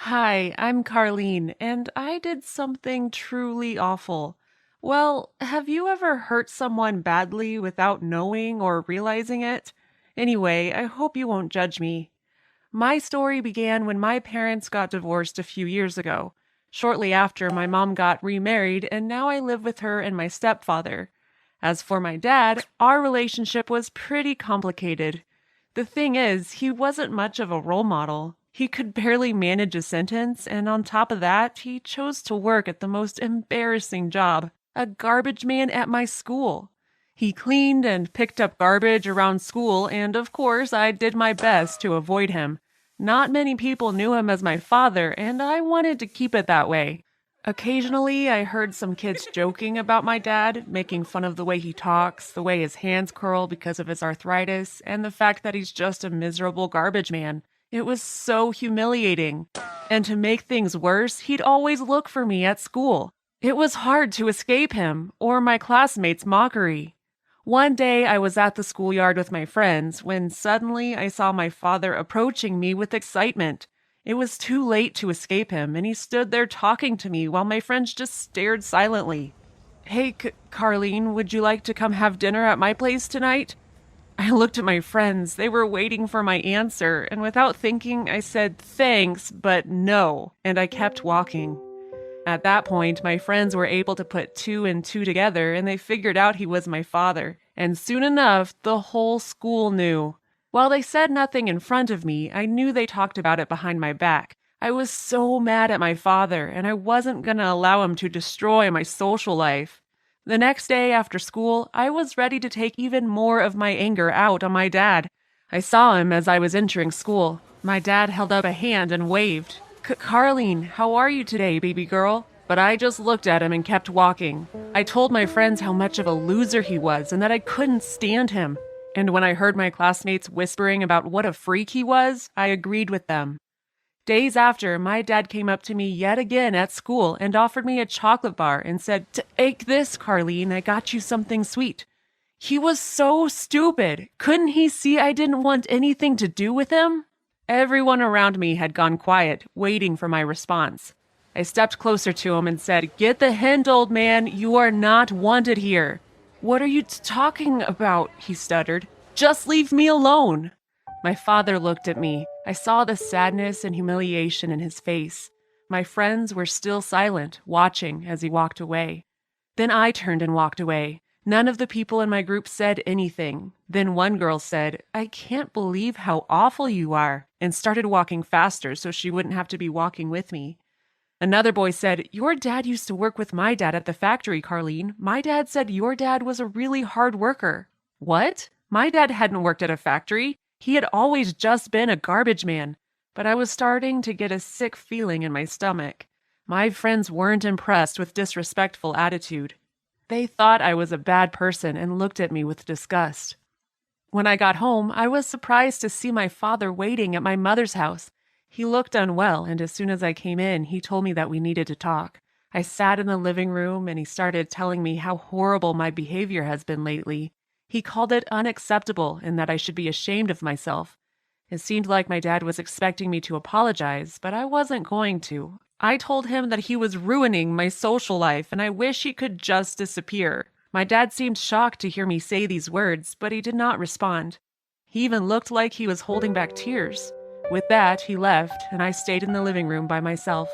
Hi, I'm Carlene, and I did something truly awful. Well, have you ever hurt someone badly without knowing or realizing it? Anyway, I hope you won't judge me. My story began when my parents got divorced a few years ago. Shortly after, my mom got remarried, and now I live with her and my stepfather. As for my dad, our relationship was pretty complicated. The thing is, he wasn't much of a role model. He could barely manage a sentence, and on top of that, he chose to work at the most embarrassing job, a garbage man at my school. He cleaned and picked up garbage around school, and of course, I did my best to avoid him. Not many people knew him as my father, and I wanted to keep it that way. Occasionally, I heard some kids joking about my dad, making fun of the way he talks, the way his hands curl because of his arthritis, and the fact that he's just a miserable garbage man. It was so humiliating. And to make things worse, he'd always look for me at school. It was hard to escape him, or my classmates' mockery. One day I was at the schoolyard with my friends when suddenly I saw my father approaching me with excitement. It was too late to escape him, and he stood there talking to me while my friends just stared silently. Hey, Carlene, would you like to come have dinner at my place tonight? I looked at my friends. They were waiting for my answer, and without thinking, I said thanks, but no, and I kept walking. At that point, my friends were able to put two and two together, and they figured out he was my father. And soon enough, the whole school knew. While they said nothing in front of me, I knew they talked about it behind my back. I was so mad at my father, and I wasn't going to allow him to destroy my social life. The next day after school, I was ready to take even more of my anger out on my dad. I saw him as I was entering school. My dad held up a hand and waved. Carlene, how are you today, baby girl? But I just looked at him and kept walking. I told my friends how much of a loser he was and that I couldn't stand him. And when I heard my classmates whispering about what a freak he was, I agreed with them. Days after, my dad came up to me yet again at school and offered me a chocolate bar and said, "Take this, Carlene, I got you something sweet." He was so stupid. Couldn't he see I didn't want anything to do with him? Everyone around me had gone quiet, waiting for my response. I stepped closer to him and said, "Get the hint, old man. You are not wanted here." "What are you talking about?" he stuttered. "Just leave me alone." My father looked at me. I saw the sadness and humiliation in his face. My friends were still silent, watching as he walked away. Then I turned and walked away. None of the people in my group said anything. Then one girl said, "I can't believe how awful you are," and started walking faster so she wouldn't have to be walking with me. Another boy said, "Your dad used to work with my dad at the factory, Carlene. My dad said your dad was a really hard worker." What? My dad hadn't worked at a factory. He had always just been a garbage man. But I was starting to get a sick feeling in my stomach. My friends weren't impressed with disrespectful attitude. They thought I was a bad person and looked at me with disgust. When I got home, I was surprised to see my father waiting at my mother's house. He looked unwell, and as soon as I came in, he told me that we needed to talk. I sat in the living room, and he started telling me how horrible my behavior has been lately. He called it unacceptable and that I should be ashamed of myself. It seemed like my dad was expecting me to apologize, but I wasn't going to. I told him that he was ruining my social life, and I wish he could just disappear. My dad seemed shocked to hear me say these words, but he did not respond. He even looked like he was holding back tears. With that, he left, and I stayed in the living room by myself.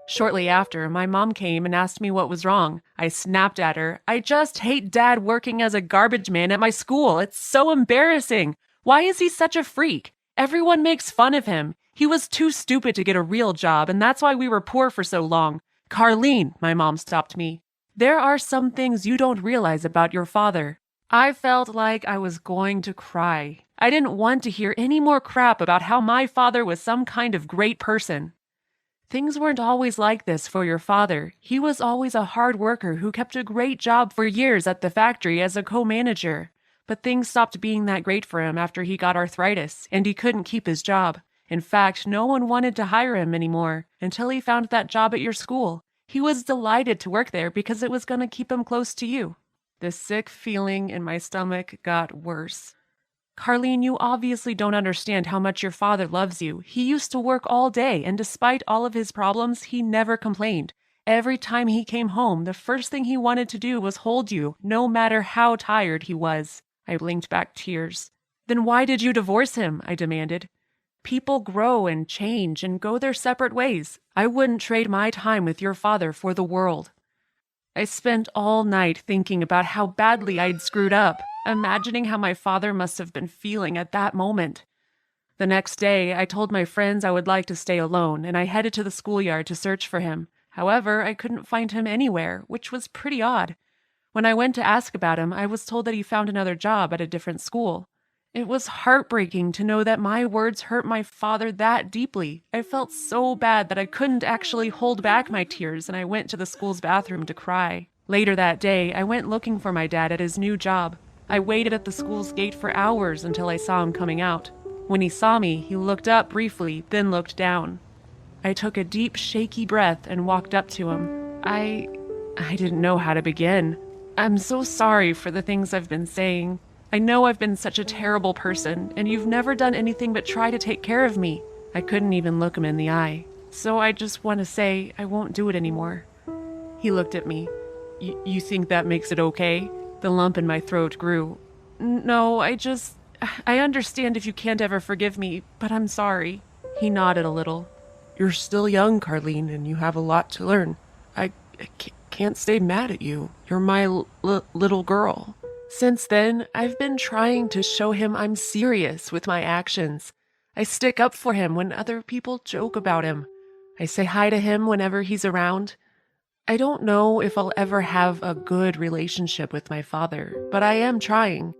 Shortly after, my mom came and asked me what was wrong. I snapped at her, "I just hate Dad working as a garbage man at my school. It's so embarrassing. Why is he such a freak? Everyone makes fun of him. He was too stupid to get a real job, and that's why we were poor for so long." "Carlene," my mom stopped me. "There are some things you don't realize about your father." I felt like I was going to cry. I didn't want to hear any more crap about how my father was some kind of great person. "Things weren't always like this for your father. He was always a hard worker who kept a great job for years at the factory as a co-manager. But things stopped being that great for him after he got arthritis, and he couldn't keep his job. In fact, no one wanted to hire him anymore until he found that job at your school. He was delighted to work there because it was going to keep him close to you." The sick feeling in my stomach got worse. Carlene, you obviously don't understand how much your father loves you. He used to work all day, and despite all of his problems, he never complained. Every time he came home, the first thing he wanted to do was hold you, no matter how tired he was. I blinked back tears. Then why did you divorce him? I demanded. People grow and change and go their separate ways. I wouldn't trade my time with your father for the world. I spent all night thinking about how badly I'd screwed up, imagining how my father must have been feeling at that moment. The next day, I told my friends I would like to stay alone, and I headed to the schoolyard to search for him. However, I couldn't find him anywhere, which was pretty odd. When I went to ask about him, I was told that he found another job at a different school. It was heartbreaking to know that my words hurt my father that deeply. I felt so bad that I couldn't actually hold back my tears, and I went to the school's bathroom to cry. Later that day, I went looking for my dad at his new job. I waited at the school's gate for hours until I saw him coming out. When he saw me, he looked up briefly, then looked down. I took a deep, shaky breath and walked up to him. I didn't know how to begin. I'm so sorry for the things I've been saying. I know I've been such a terrible person, and you've never done anything but try to take care of me. I couldn't even look him in the eye. So I just want to say I won't do it anymore. He looked at me. You think that makes it okay? The lump in my throat grew. No, I understand if you can't ever forgive me, but I'm sorry. He nodded a little. You're still young, Carlene, and you have a lot to learn. I can't stay mad at you. You're my little girl. Since then, I've been trying to show him I'm serious with my actions. I stick up for him when other people joke about him. I say hi to him whenever he's around. I don't know if I'll ever have a good relationship with my father, but I am trying.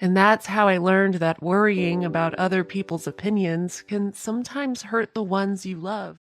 And that's how I learned that worrying about other people's opinions can sometimes hurt the ones you love.